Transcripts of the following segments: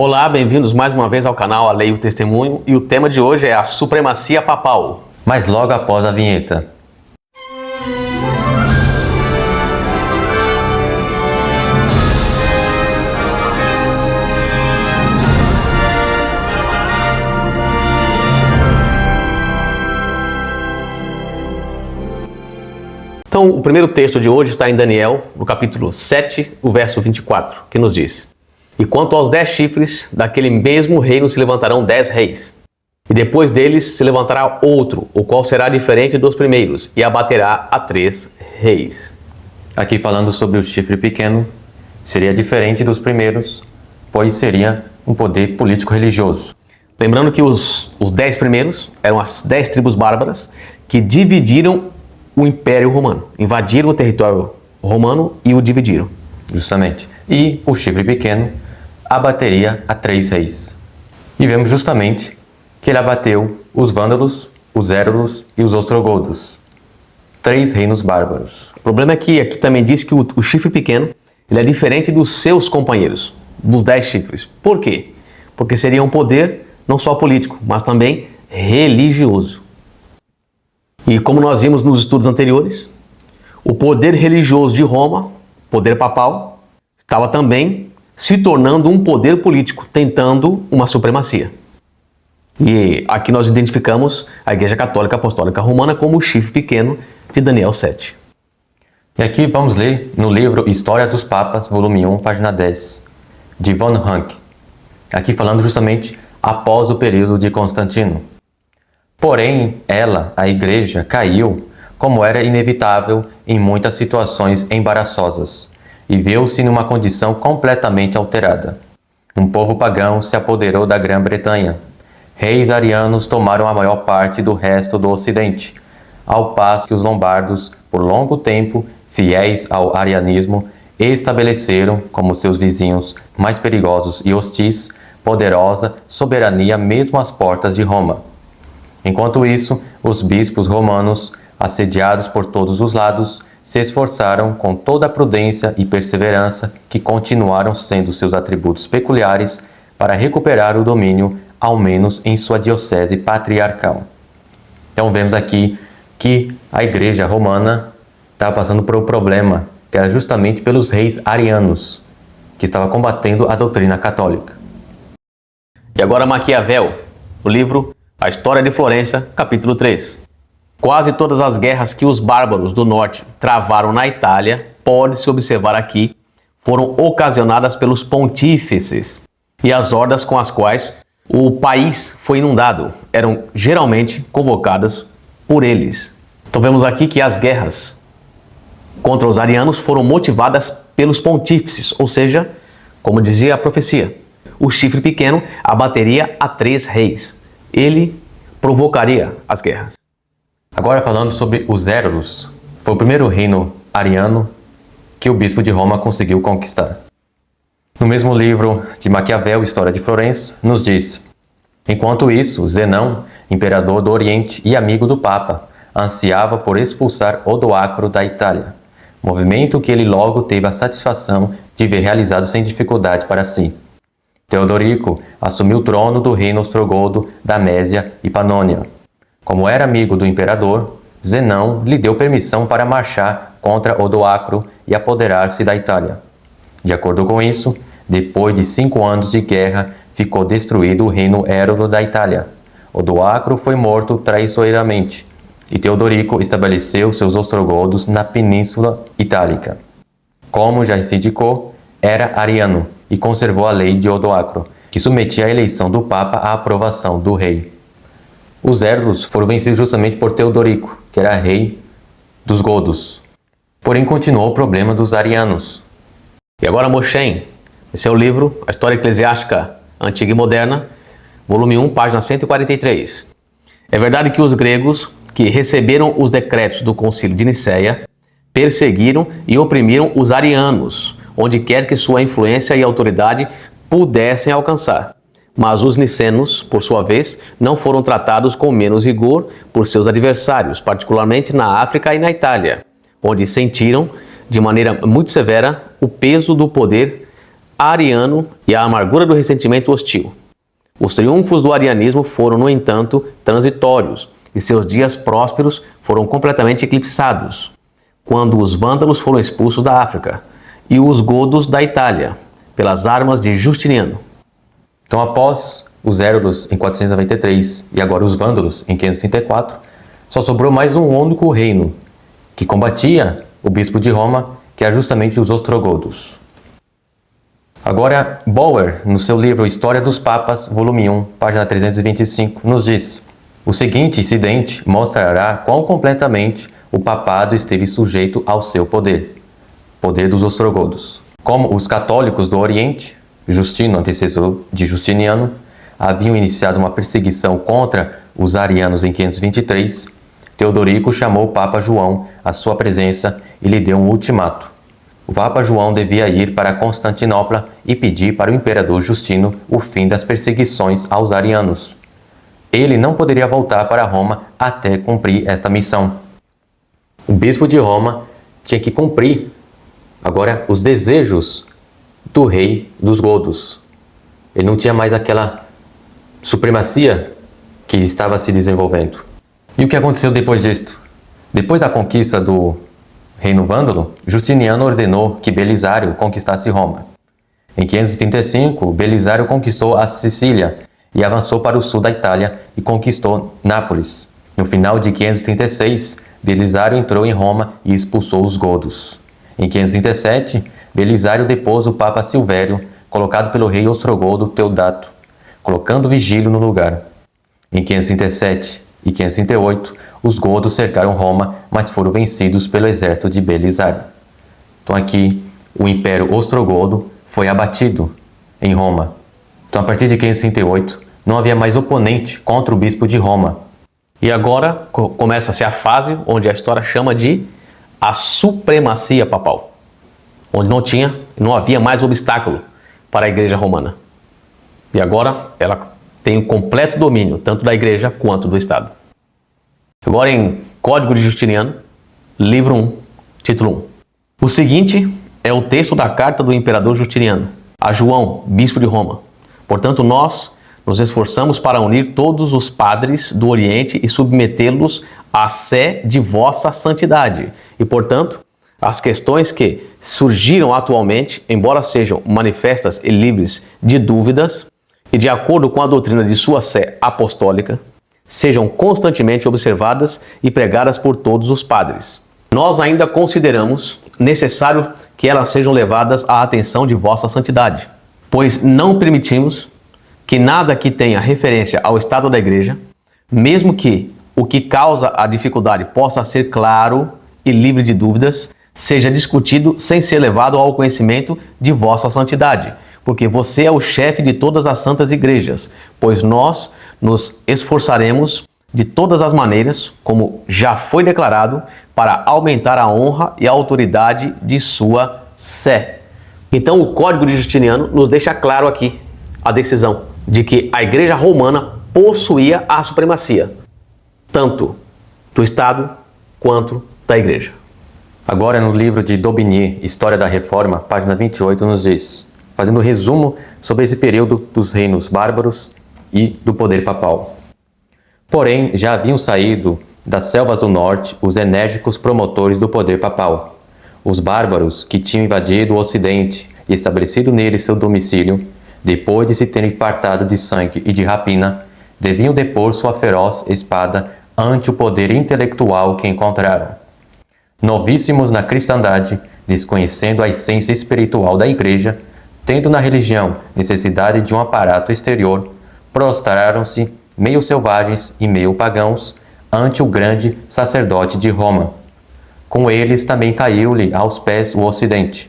Olá, bem-vindos mais uma vez ao canal A Lei e o Testemunho, e o tema de hoje é a supremacia papal. Mas logo após a vinheta. Então, o primeiro texto de hoje está em Daniel, no capítulo 7, o verso 24, que nos diz: E quanto aos 10 chifres, daquele mesmo reino se levantarão 10 reis. E depois deles se levantará outro, o qual será diferente dos primeiros, e abaterá a 3 reis. Aqui falando sobre o chifre pequeno, seria diferente dos primeiros, pois seria um poder político-religioso. Lembrando que os 10 primeiros eram as 10 tribos bárbaras que dividiram o Império Romano, invadiram o território romano e o dividiram. Justamente. E o chifre pequeno abateria a 3 reis. E vemos justamente que ele abateu os vândalos, os érulos e os ostrogodos. 3 reinos bárbaros. O problema é que aqui também diz que o chifre pequeno ele é diferente dos seus companheiros, dos 10 chifres. Por quê? Porque seria um poder não só político, mas também religioso. E como nós vimos nos estudos anteriores, o poder religioso de Roma, poder papal, estava também se tornando um poder político, tentando uma supremacia. E aqui nós identificamos a Igreja Católica Apostólica Romana como o chifre pequeno de Daniel 7. E aqui vamos ler no livro História dos Papas, volume 1, página 10, de von Ranke. Aqui falando justamente após o período de Constantino. Porém, a Igreja, caiu, como era inevitável em muitas situações embaraçosas, e viu-se numa condição completamente alterada. Um povo pagão se apoderou da Grã-Bretanha. Reis arianos tomaram a maior parte do resto do Ocidente, ao passo que os lombardos, por longo tempo, fiéis ao arianismo, estabeleceram, como seus vizinhos mais perigosos e hostis, poderosa soberania mesmo às portas de Roma. Enquanto isso, os bispos romanos, assediados por todos os lados, se esforçaram com toda a prudência e perseverança que continuaram sendo seus atributos peculiares para recuperar o domínio, ao menos em sua diocese patriarcal. Então vemos aqui que a Igreja Romana estava passando por um problema, que era justamente pelos reis arianos, que estava combatendo a doutrina católica. E agora Maquiavel, o livro A História de Florença, capítulo 3. Quase todas as guerras que os bárbaros do norte travaram na Itália, pode-se observar aqui, foram ocasionadas pelos pontífices, e as hordas com as quais o país foi inundado eram geralmente convocadas por eles. Então vemos aqui que as guerras contra os arianos foram motivadas pelos pontífices, ou seja, como dizia a profecia, o chifre pequeno abateria a 3 reis. Ele provocaria as guerras. Agora falando sobre os érulos, foi o primeiro reino ariano que o bispo de Roma conseguiu conquistar. No mesmo livro de Maquiavel, História de Florença, nos diz: Enquanto isso, Zenão, imperador do Oriente e amigo do Papa, ansiava por expulsar Odoacro da Itália, movimento que ele logo teve a satisfação de ver realizado sem dificuldade para si. Teodorico assumiu o trono do reino ostrogodo da Mésia e Panônia. Como era amigo do imperador, Zenão lhe deu permissão para marchar contra Odoacro e apoderar-se da Itália. De acordo com isso, depois de 5 anos de guerra, ficou destruído o reino érulo da Itália. Odoacro foi morto traiçoeiramente, e Teodorico estabeleceu seus ostrogodos na Península Itálica. Como já se indicou, era ariano e conservou a lei de Odoacro, que submetia a eleição do Papa à aprovação do rei. Os érulos foram vencidos justamente por Teodorico, que era rei dos godos. Porém, continuou o problema dos arianos. E agora Moshen, esse é o livro A História Eclesiástica Antiga e Moderna, volume 1, página 143. É verdade que os gregos, que receberam os decretos do Concílio de Nicéia, perseguiram e oprimiram os arianos, onde quer que sua influência e autoridade pudessem alcançar. Mas os nicenos, por sua vez, não foram tratados com menos rigor por seus adversários, particularmente na África e na Itália, onde sentiram, de maneira muito severa, o peso do poder ariano e a amargura do ressentimento hostil. Os triunfos do arianismo foram, no entanto, transitórios, e seus dias prósperos foram completamente eclipsados, quando os vândalos foram expulsos da África e os godos da Itália, pelas armas de Justiniano. Então, após os Hérodos em 493 e agora os Vândalos em 534, só sobrou mais um único reino que combatia o bispo de Roma, que é justamente os ostrogodos. Agora, Bauer, no seu livro História dos Papas, volume 1, página 325, nos diz: o seguinte incidente mostrará quão completamente o papado esteve sujeito ao seu poder dos ostrogodos. Como os católicos do Oriente, Justino, antecessor de Justiniano, haviam iniciado uma perseguição contra os arianos em 523, Teodorico chamou o Papa João à sua presença e lhe deu um ultimato. O Papa João devia ir para Constantinopla e pedir para o imperador Justino o fim das perseguições aos arianos. Ele não poderia voltar para Roma até cumprir esta missão. O bispo de Roma tinha que cumprir agora os desejos do rei dos godos. Ele não tinha mais aquela supremacia que estava se desenvolvendo. E o que aconteceu depois disto? Depois da conquista do reino vândalo, Justiniano ordenou que Belisário conquistasse Roma. Em 535, Belisário conquistou a Sicília e avançou para o sul da Itália e conquistou Nápoles. No final de 536, Belisário entrou em Roma e expulsou os godos. Em 537, Belisário depôs o Papa Silvério, colocado pelo rei ostrogodo Teodato, colocando vigílio no lugar. Em 537 e 538, os godos cercaram Roma, mas foram vencidos pelo exército de Belisário. Então aqui, o Império Ostrogodo foi abatido em Roma. Então a partir de 538, não havia mais oponente contra o bispo de Roma. E agora começa-se a fase onde a história chama de a supremacia papal, onde não havia mais obstáculo para a Igreja Romana. E agora ela tem o completo domínio, tanto da Igreja quanto do Estado. Agora em Código de Justiniano, livro 1, título 1. O seguinte é o texto da carta do imperador Justiniano a João, bispo de Roma. Portanto, nós nos esforçamos para unir todos os padres do Oriente e submetê-los à sé de vossa santidade. E, portanto, as questões que surgiram atualmente, embora sejam manifestas e livres de dúvidas, e de acordo com a doutrina de sua sé apostólica, sejam constantemente observadas e pregadas por todos os padres. Nós ainda consideramos necessário que elas sejam levadas à atenção de vossa santidade, pois não permitimos que nada que tenha referência ao estado da Igreja, mesmo que o que causa a dificuldade possa ser claro e livre de dúvidas, seja discutido sem ser levado ao conhecimento de vossa santidade, porque você é o chefe de todas as santas igrejas, pois nós nos esforçaremos de todas as maneiras, como já foi declarado, para aumentar a honra e a autoridade de sua sé. Então o Código de Justiniano nos deixa claro aqui a decisão de que a Igreja Romana possuía a supremacia, tanto do Estado quanto da Igreja. Agora no livro de Daubigny, História da Reforma, página 28, nos diz, fazendo um resumo sobre esse período dos reinos bárbaros e do poder papal. Porém, já haviam saído das selvas do norte os enérgicos promotores do poder papal. Os bárbaros que tinham invadido o ocidente e estabelecido nele seu domicílio, depois de se terem fartado de sangue e de rapina, deviam depor sua feroz espada ante o poder intelectual que encontraram. Novíssimos na cristandade, desconhecendo a essência espiritual da Igreja, tendo na religião necessidade de um aparato exterior, prostraram-se, meio selvagens e meio pagãos, ante o grande sacerdote de Roma. Com eles também caiu-lhe aos pés o Ocidente.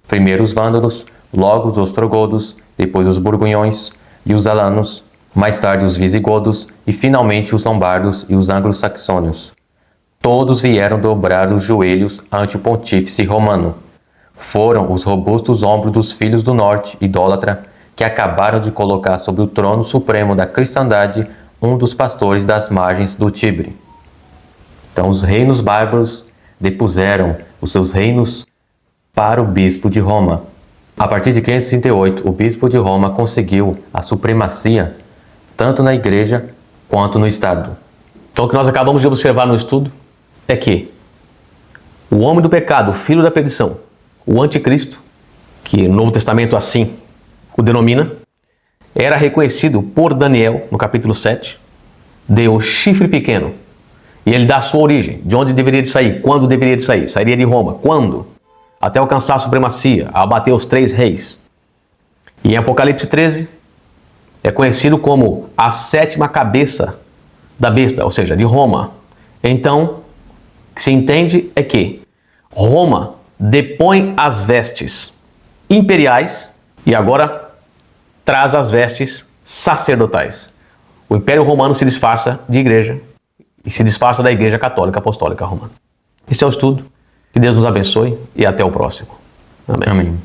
Primeiro os vândalos, logo os ostrogodos, depois os burgunhões e os alanos, mais tarde os visigodos e finalmente os lombardos e os anglo-saxônios. Todos vieram dobrar os joelhos ante o pontífice romano. Foram os robustos ombros dos filhos do norte, idólatra, que acabaram de colocar sobre o trono supremo da cristandade um dos pastores das margens do Tibre. Então os reinos bárbaros depuseram os seus reinos para o bispo de Roma. A partir de 538, o bispo de Roma conseguiu a supremacia tanto na igreja quanto no Estado. Então, o que nós acabamos de observar no estudo é que o homem do pecado, o filho da perdição, o anticristo, que o Novo Testamento assim o denomina, era reconhecido por Daniel, no capítulo 7, deu chifre pequeno, e ele dá a sua origem, de onde deveria de sair, quando deveria de sair, sairia de Roma, quando? Até alcançar a supremacia, a abater os 3 reis. E em Apocalipse 13, é conhecido como a 7ª cabeça da besta, ou seja, de Roma. Então, o que se entende é que Roma depõe as vestes imperiais e agora traz as vestes sacerdotais. O Império Romano se disfarça de igreja e se disfarça da Igreja Católica Apostólica Romana. Esse é o estudo. Que Deus nos abençoe e até o próximo. Amém. Amém.